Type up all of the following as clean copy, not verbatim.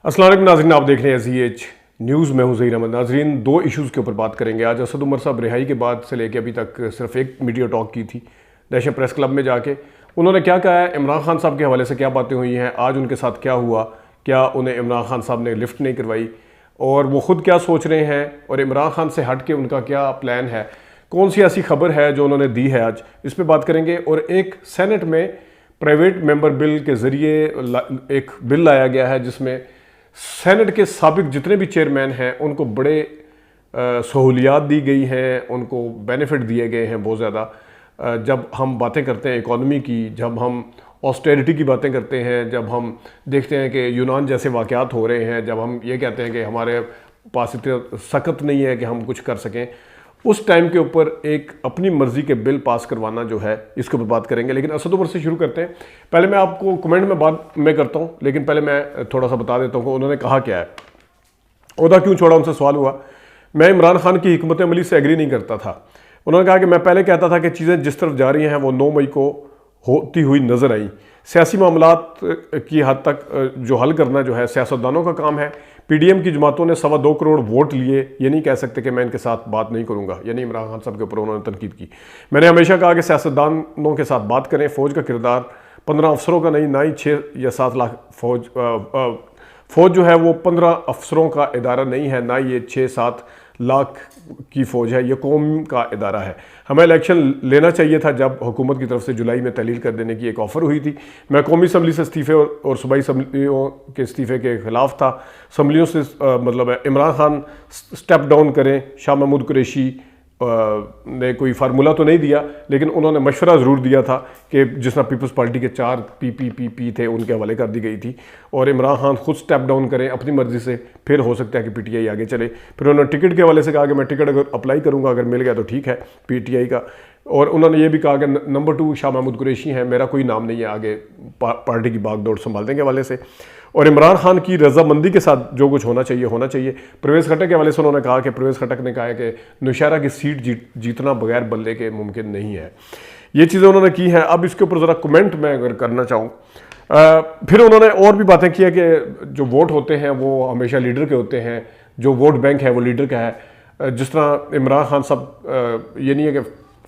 अस्सलाम वालेकुम नाज़रीन, आप देख रहे हैं ZH न्यूज़। मैं हूं ज़हीर अहमद। नाज़रीन, दो इश्यूज़ के ऊपर बात करेंगे आज। असद उमर साहब रिहाई के बाद से लेकर अभी तक सिर्फ एक मीडिया टॉक की थी नेशनल प्रेस क्लब में जाके। उन्होंने क्या कहा है, इमरान खान साहब के हवाले से क्या बातें हुई हैं, आज उनके साथ क्या हुआ, क्या उन्हें इमरान खान साहब ने लिफ्ट नहीं करवाई और वो ख़ुद क्या सोच रहे हैं, और इमरान खान से हट के उनका क्या प्लान है, कौन सी ऐसी खबर है जो उन्होंने दी है, आज इस पर बात करेंगे। और एक सेनेट में प्राइवेट मेंबर बिल के ज़रिए एक बिल लाया गया है जिसमें सेनेट के साबिक जितने भी चेयरमैन हैं उनको बड़े सहूलियात दी गई हैं, उनको बेनिफिट दिए गए हैं बहुत ज़्यादा। जब हम बातें करते हैं इकॉनमी की, जब हम ऑस्टेरिटी की बातें करते हैं, जब हम देखते हैं कि यूनान जैसे वाक़यात हो रहे हैं, जब हम ये कहते हैं कि हमारे पास इतनी सख्त नहीं है कि हम कुछ कर सकें, उस टाइम के ऊपर एक अपनी मर्जी के बिल पास करवाना जो है, इसके ऊपर बात करेंगे। लेकिन असद उमर से शुरू करते हैं। पहले मैं आपको कमेंट में बात मैं करता हूं, लेकिन पहले मैं थोड़ा सा बता देता हूं कि उन्होंने कहा क्या है, ओहदा क्यों छोड़ा, उनसे सवाल हुआ। मैं इमरान खान की हिकमत अमली से एग्री नहीं करता था। उन्होंने कहा कि मैं पहले कहता था कि चीज़ें जिस तरफ जा रही हैं वो 9 मई को होती हुई नजर आई। सियासी मामलात की हद तक जो हल करना जो है सियासतदानों का काम है। पीडीएम की जमातों ने 2.25 करोड़ वोट लिए, ये नहीं कह सकते कि मैं इनके साथ बात नहीं करूंगा, यानी इमरान खान साहब के ऊपर उन्होंने तनकीद की। मैंने हमेशा कहा कि सियासतदानों के साथ बात करें। फौज का किरदार 15 अफसरों का नहीं, ना ही 6 या 7 लाख फौज जो है वो 15 अफसरों का इदारा नहीं है, ना ये 6-7 लाख की फ़ौज है, ये कौम का इदारा है। हमें इलेक्शन लेना चाहिए था जब हुकूमत की तरफ से जुलाई में तहलील कर देने की एक ऑफ़र हुई थी। मैं कौमी असम्बली से इस्तीफ़े और सूबाई असम्बलियों के इस्तीफ़े के ख़िलाफ़ था। असम्बलियों से मतलब इमरान खान स्टेप डाउन करें। शाह महमूद कुरैशी ने कोई फार्मूला तो नहीं दिया, लेकिन उन्होंने मशवरा ज़रूर दिया था कि जिस तरह पीपल्स पार्टी के 4 पी थे उनके हवाले कर दी गई थी, और इमरान खान खुद स्टेप डाउन करें अपनी मर्ज़ी से, फिर हो सकता है कि पीटीआई आगे चले। फिर उन्होंने टिकट के हवाले से कहा कि मैं टिकट अगर अप्लाई करूँगा, अगर मिल गया तो ठीक है पीटीआई का। और उन्होंने ये भी कहा कि नंबर 2 शाह महमूद कुरैशी हैं, मेरा कोई नाम नहीं है आगे पार्टी की बागडोर संभालने के हवाले से। और इमरान खान की रजामंदी के साथ जो कुछ होना चाहिए होना चाहिए। परवेज़ खटक के हवाले से उन्होंने कहा कि परवेज़ खटक ने कहा है कि नौशहरा की सीट जीतना बगैर बल्ले के मुमकिन नहीं है। ये चीज़ें उन्होंने की हैं। अब इसके ऊपर ज़रा कमेंट मैं अगर करना चाहूँ, फिर उन्होंने और भी बातें की है कि जो वोट होते हैं वो हमेशा लीडर के होते हैं, जो वोट बैंक है वो लीडर का है। जिस तरह इमरान खान साहब, ये नहीं है कि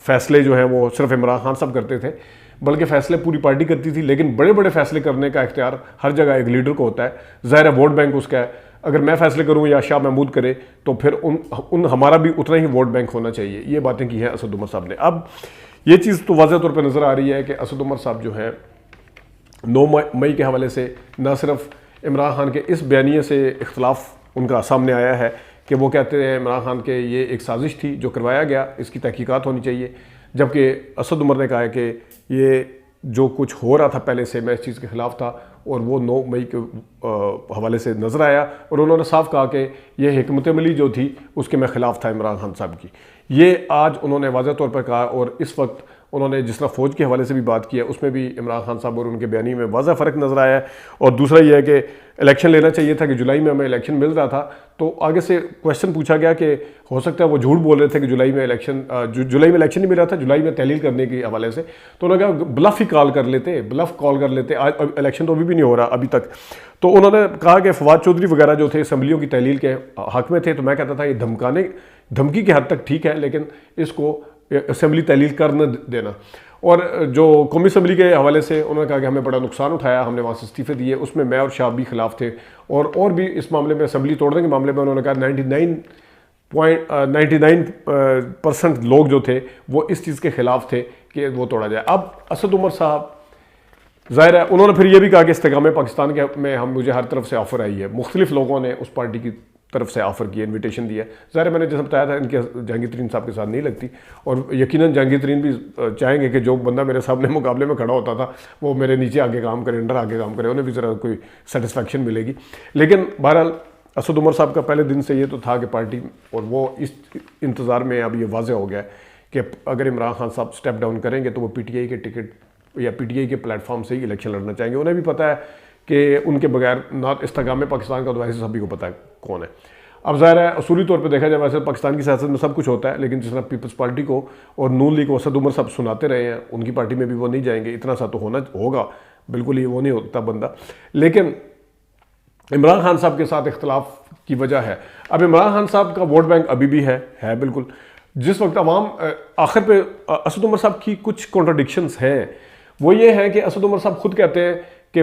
फ़ैसले जो हैं वो सिर्फ इमरान खान साहब करते थे, बल्कि फ़ैसले पूरी पार्टी करती थी, लेकिन बड़े बड़े फ़ैसले करने का इख्तियार हर जगह एक लीडर को होता है। ज़ाहिर है वोट बैंक उसका है। अगर मैं फ़ैसले करूं या शाह महमूद करे तो फिर उन हमारा भी उतना ही वोट बैंक होना चाहिए। ये बातें की हैं असद उमर साहब ने। अब ये चीज़ तो वाज़ह तौर पर नज़र आ रही है कि असद उमर साहब जो है 9 मई के हवाले से न सिर्फ इमरान खान के इस बयानिए से इख्तलाफ उनका सामने आया है कि वो कहते हैं इमरान खान के ये एक साजिश थी जो करवाया गया, इसकी तहकीकात होनी चाहिए, जबकि असद उमर ने कहा है कि ये जो कुछ हो रहा था पहले से, मैं इस चीज़ के ख़िलाफ़ था और वो 9 मई के हवाले से नज़र आया। और उन्होंने साफ कहा कि ये हिकमत अमली जो थी उसके मैं ख़िलाफ़ था इमरान खान साहब की। ये आज उन्होंने वाज़ह तौर पर कहा। और इस वक्त उन्होंने जिस तरह फ़ौज के हवाले से भी बात की है, उसमें भी इमरान खान साहब और उनके बयानी में वाज़ह फ़र्क नज़र आया है। और दूसरा ये है कि इलेक्शन लेना चाहिए था, कि जुलाई में हमें इलेक्शन मिल रहा था, तो आगे से क्वेश्चन पूछा गया कि हो सकता है वो झूठ बोल रहे थे कि जुलाई में इलेक्शन नहीं मिल रहा था, जुलाई में तहलील करने के हवाले से। तो उन्होंने कहा ब्लफ ही कॉल कर लेते, आज इलेक्शन तो अभी भी नहीं हो रहा अभी तक। तो उन्होंने कहा कि फवाद चौधरी वगैरह जो थे असम्बलियों की तहलील के हक में थे, तो मैं कहता था ये धमकी के हद तक ठीक है, लेकिन इसको असम्बली तहलील कर न देना। और जो कौमी असम्बली के हवाले से उन्होंने कहा कि हमें बड़ा नुकसान उठाया, हमने वहाँ से इस्तीफे दिए, उसमें मैं और शाह भी खिलाफ थे। और भी इस मामले में असम्बली तोड़ने के मामले में उन्होंने कहा 99% लोग जो थे वो इस चीज़ के ख़िलाफ़ थे कि वो तोड़ा जाए। अब असद उमर साहब, ज़ाहिर है उन्होंने फिर ये भी कहा कि इस्तेकाम पाकिस्तान के में मुझे हर तरफ से ऑफ़र आई है, मुख्तलिफ लोगों ने उस पार्टी की तरफ से ऑफ़र किया, इनविटेशन दिया। ज़ाहिर मैंने जैसे बताया था इनके जहांगीर तरीन साहब के साथ नहीं लगती, और यकीनन जहांगीर तरीन भी चाहेंगे कि जो बंदा मेरे सामने मुकाबले में खड़ा होता था वो मेरे नीचे आगे काम करे, अंडर आगे काम करे, उन्हें भी ज़रा कोई सेटिस्फेक्शन मिलेगी। लेकिन बहरहाल असद उमर साहब का पहले दिन से ये तो था कि पार्टी, और वो इस इंतज़ार में अब ये वाज़ह हो गया कि अगर इमरान खान साहब स्टेप डाउन करेंगे तो वो पीटीआई के टिकट या पीटीआई के प्लेटफॉर्म से ही इलेक्शन लड़ना चाहेंगे। उन्हें भी पता है कि उनके बगैर ना इस्तेकाम पाकिस्तान का तो वैसे सभी को पता है कौन है। अब ज़ाहिर है असूली तौर पे देखा जाए वैसे पाकिस्तान की सियासत में सब कुछ होता है, लेकिन जिस तरह पीपल्स पार्टी को और नून लीग को असद उमर साहब सुनाते रहे हैं, उनकी पार्टी में भी वो नहीं जाएंगे, इतना सा तो होगा, बिल्कुल ही वो नहीं होता बंदा। लेकिन इमरान खान साहब के साथ इख्तलाफ की वजह है। अब इमरान खान साहब का वोट बैंक अभी भी है बिल्कुल। जिस वक्त अवाम आखिर पे असद उमर साहब की कुछ कॉन्ट्रडिक्शंस हैं, वो ये है कि असद उमर साहब खुद कहते हैं कि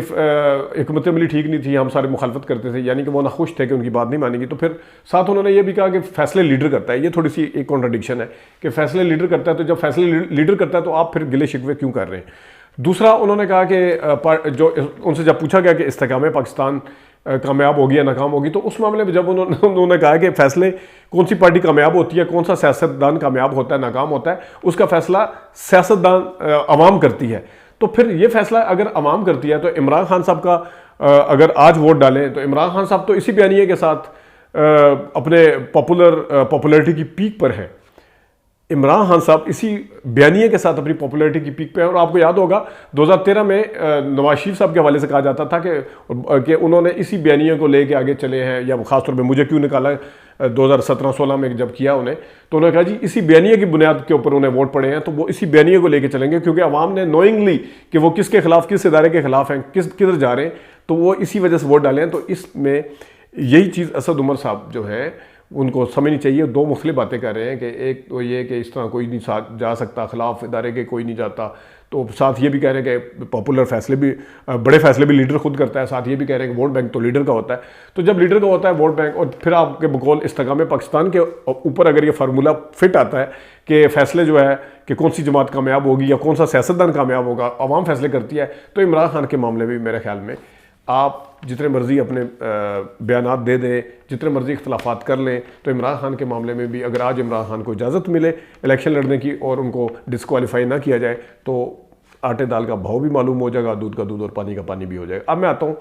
हुकूमत अमली ठीक नहीं थी, हम सारे मुखालफत करते थे, यानी कि वो नाखुश थे कि उनकी बात नहीं मानेगी। तो फिर साथ उन्होंने ये भी कहा कि फैसले लीडर करता है। ये थोड़ी सी एक कॉन्ट्रडिक्शन है कि फैसले लीडर करता है, तो जब फैसले लीडर करता है तो आप फिर गिले शिकवे क्यों कर रहे हैं। दूसरा, उन्होंने कहा कि जो उनसे जब पूछा गया कि इस्तेकाम पाकिस्तान कामयाब होगी या नाकाम होगी, तो उस मामले में जब उन्होंने कहा कि फैसले कौन सी पार्टी कामयाब होती है, कौन सा सियासतदान कामयाब होता है नाकाम होता है, उसका फैसला सियासतदान अवाम करती है। तो फिर ये फैसला अगर अवाम करती है तो इमरान खान साहब का अगर आज वोट डालें तो इमरान खान साहब तो इसी बयानिए के साथ अपने पॉपुलैरिटी की पीक पर हैं। इमरान खान साहब इसी बयानिए के साथ अपनी पॉपुलैरिटी की पीक पे है। और आपको याद होगा 2013 में नवाज शरीफ साहब के हवाले से कहा जाता था कि उन्होंने इसी बयानिए को लेके आगे चले हैं, या खासतौर पे मुझे क्यों निकाला 2017-16 में जब किया उन्हें, तो उन्होंने कहा जी इसी बयानिए की बुनियाद के ऊपर उन्हें वोट पड़े हैं, तो वो इसी बयानिए को लेके चलेंगे, क्योंकि अवाम ने नोइंगली कि वो किसके खिलाफ, किस इदारे के खिलाफ हैं, किधर जा रहे हैं, तो वो इसी वजह से वोट डाले हैं। तो इसमें यही चीज़ असद उमर साहब जो हैं उनको समझनी चाहिए। दो मुख्तलिफ बातें कर रहे हैं कि एक तो ये कि इस तरह कोई नहीं साथ जा सकता, खिलाफ इदारे के कोई नहीं जाता, तो साथ ये भी कह रहे हैं कि पॉपुलर फैसले भी, बड़े फैसले भी लीडर खुद करता है, साथ ये भी कह रहे हैं कि वोट बैंक तो लीडर का होता है। तो जब लीडर का होता है वोट बैंक, और फिर आपके बकौल इस्तेकाम पाकिस्तान के ऊपर अगर ये फार्मूला फिट आता है कि फैसले जो है कि कौन सी जमात कामयाब होगी या कौन सा सियासतदान कामयाब होगा, अवाम फैसले करती है, तो इमरान खान के मामले में मेरे ख्याल में आप जितने मर्जी अपने बयानात दे दें, जितने मर्जी इख्तलाफात कर लें, तो इमरान खान के मामले में भी अगर आज इमरान खान को इजाज़त मिले इलेक्शन लड़ने की और उनको डिस्क्वालीफाई ना किया जाए, तो आटे दाल का भाव भी मालूम हो जाएगा, दूध का दूध और पानी का पानी भी हो जाएगा। अब मैं आता हूँ,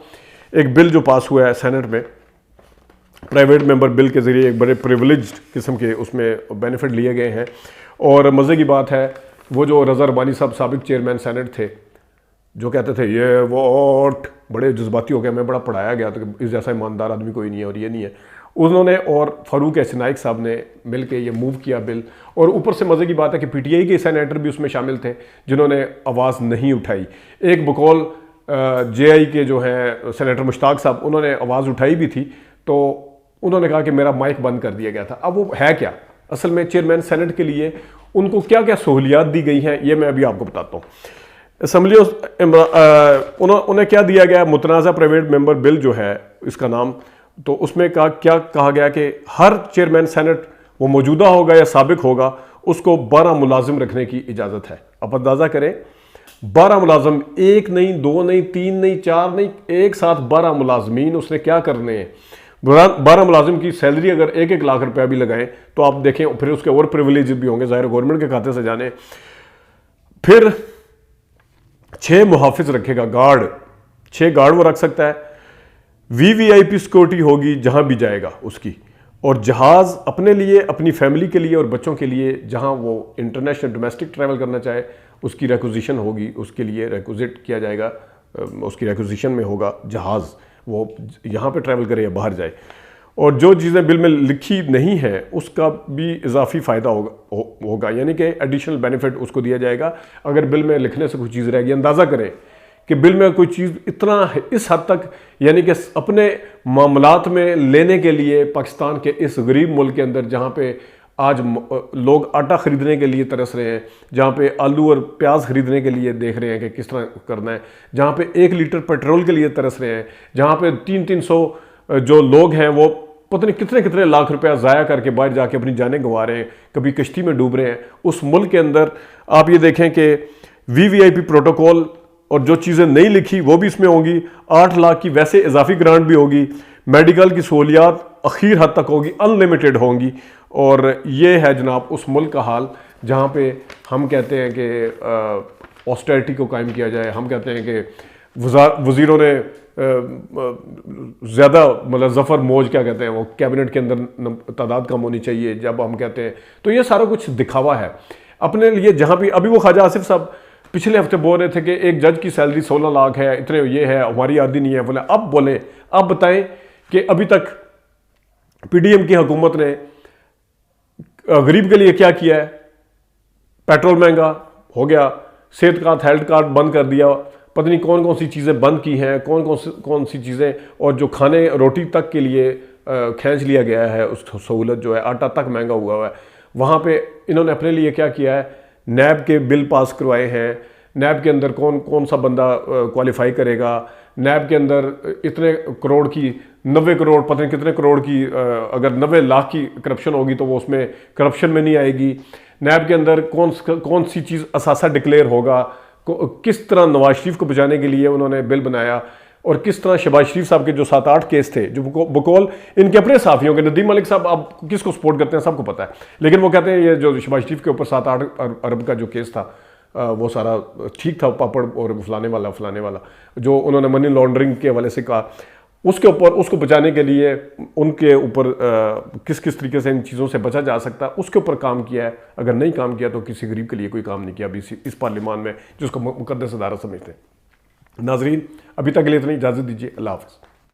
एक बिल जो पास हुआ है सेनेट में, प्राइवेट मेंबर बिल के ज़रिए एक बड़े प्रिविलेज्ड किस्म के उसमें बेनिफिट लिए गए हैं। और मज़े की बात है, वो जो रज़ा रबानी साहब साबिक चेयरमैन सेनेट थे, जो कहते थे ये वोट, बड़े जज्बाती हो गया, मैं बड़ा पढ़ाया गया तो इस जैसा ईमानदार आदमी कोई नहीं है और ये नहीं है, उन्होंने और फारूक एहसन नाइक साहब ने मिल के ये मूव किया बिल। और ऊपर से मज़े की बात है कि पीटीआई के सेनेटर भी उसमें शामिल थे जिन्होंने आवाज़ नहीं उठाई। एक बकौल जेआई के जो हैं सेनेटर मुश्ताक साहब, उन्होंने आवाज़ उठाई भी थी, तो उन्होंने कहा कि मेरा माइक बंद कर दिया गया था। अब वो है क्या असल में, चेयरमैन सेनेट के लिए उनको क्या क्या सहूलियात दी गई हैं, ये मैं अभी आपको बताता हूँ। असम्बली उन्हें क्या दिया गया, मुतनाज़ा प्राइवेट मेंबर बिल जो है इसका नाम, तो उसमें क्या कहा गया कि हर चेयरमैन सेनेट, वो मौजूदा होगा या साबिक होगा, उसको 12 मुलाजिम रखने की इजाज़त है। आप अंदाज़ा करें, 12 मुलाजिम, एक नहीं, दो नहीं, तीन नहीं, चार नहीं, एक साथ 12 मुलाजमीन उसने क्या करने हैं। 12 मुलाजिम की सैलरी अगर 1-1 लाख रुपया भी लगाएं तो आप देखें, फिर उसके और प्रिविलेज भी होंगे, ज़ाहिर गवर्नमेंट के खाते से जाने। फिर 6 मुहाफिज रखेगा, गार्ड, 6 गार्ड वो रख सकता है। वीवीआईपी सिक्योरिटी होगी जहां भी जाएगा उसकी, और जहाज अपने लिए, अपनी फैमिली के लिए और बच्चों के लिए, जहां वो इंटरनेशनल डोमेस्टिक ट्रैवल करना चाहे उसकी रिक्विजिशन होगी, उसके लिए रिक्विजिट किया जाएगा, उसकी रिक्विजिशन में होगा जहाज, वो यहाँ पे ट्रैवल करे या बाहर जाए। और जो चीज़ें बिल में लिखी नहीं है उसका भी इजाफी फ़ायदा होगा, यानी कि एडिशनल बेनिफिट उसको दिया जाएगा अगर बिल में लिखने से कोई चीज़ रहेगी। अंदाज़ा करें कि बिल में कोई चीज़ इतना इस हद तक, यानी कि अपने मामलात में लेने के लिए पाकिस्तान के इस गरीब मुल्क के अंदर, जहाँ पे आज लोग आटा ख़रीदने के लिए तरस रहे हैं, जहाँ पे आलू और प्याज ख़रीदने के लिए देख रहे हैं कि किस तरह करना है, जहाँ पे 1 लीटर पेट्रोल के लिए तरस रहे हैं, जहाँ पे 300-300 जो लोग हैं वो पता नहीं कितने कितने लाख रुपया ज़ाया करके बाहर जाके अपनी जानें गंवा रहे हैं, कभी कश्ती में डूब रहे हैं। उस मुल्क के अंदर आप ये देखें कि वीवीआईपी प्रोटोकॉल और जो चीज़ें नहीं लिखी वो भी इसमें होंगी। 8 लाख की वैसे इजाफी ग्रांट भी होगी, मेडिकल की सहूलियात अखीर हद तक होगी, अनलिमिटेड होंगी। और ये है जनाब उस मुल्क का हाल जहाँ पे हम कहते हैं कि ऑस्टेरिटी को कायम किया जाए, हम कहते हैं कि वज़ीरों ने ज़्यादा, मतलब ज़फ़र मौज क्या कहते हैं, वो कैबिनेट के अंदर तादाद कम होनी चाहिए जब हम कहते हैं, तो ये सारा कुछ दिखावा है अपने लिए। जहाँ भी अभी वो ख्वाजा आसिफ साहब पिछले हफ्ते बोल रहे थे कि एक जज की सैलरी 16 लाख है, इतने ये है, हमारी आदि नहीं है, बोले अब बोले अब बताएं कि अभी तक पीडीएम की हुकूमत ने गरीब के लिए क्या किया है। पेट्रोल महंगा हो गया, सेहत कार्ड, हेल्थ कार्ड बंद कर दिया, पता नहीं कौन कौन सी चीज़ें बंद की हैं, कौन सी चीज़ें, और जो खाने रोटी तक के लिए खींच लिया गया है, उस सहूलत जो है, आटा तक महंगा हुआ है। वहाँ पे इन्होंने अपने लिए क्या किया है, नैब के बिल पास करवाए हैं। नैब के अंदर कौन कौन सा बंदा क्वालिफाई करेगा, नैब के अंदर इतने करोड़ की, 90 करोड़, पता नहीं कितने करोड़ की, अगर 90 लाख की करप्शन होगी तो वो उसमें करप्शन में नहीं आएगी। नैब के अंदर कौन सी चीज़ असासा डिक्लेयर होगा, किस तरह नवाज शरीफ को बचाने के लिए उन्होंने बिल बनाया, और किस तरह शहबाज शरीफ साहब के जो 7-8 केस थे, जो बकौल इनके अपने साथियों के, नदीम मलिक साहब आप किसको सपोर्ट करते हैं सबको पता है, लेकिन वो कहते हैं ये जो शहबाज शरीफ के ऊपर 7-8 अरब का जो केस था वो सारा ठीक था, पापड़ और फलाने वाला जो उन्होंने मनी लॉन्ड्रिंग के हवाले से कहा, उसके ऊपर, उसको बचाने के लिए उनके ऊपर किस किस तरीके से इन चीज़ों से बचा जा सकता है, उसके ऊपर काम किया है। अगर नहीं काम किया तो किसी गरीब के लिए कोई काम नहीं किया अभी इस पार्लियामान में, जिसको मुकद्दस अदारा समझते हैं। नाजरीन, अभी तक के लिए इतनी इजाज़त दीजिए। अल्लाह हाफ़िज़।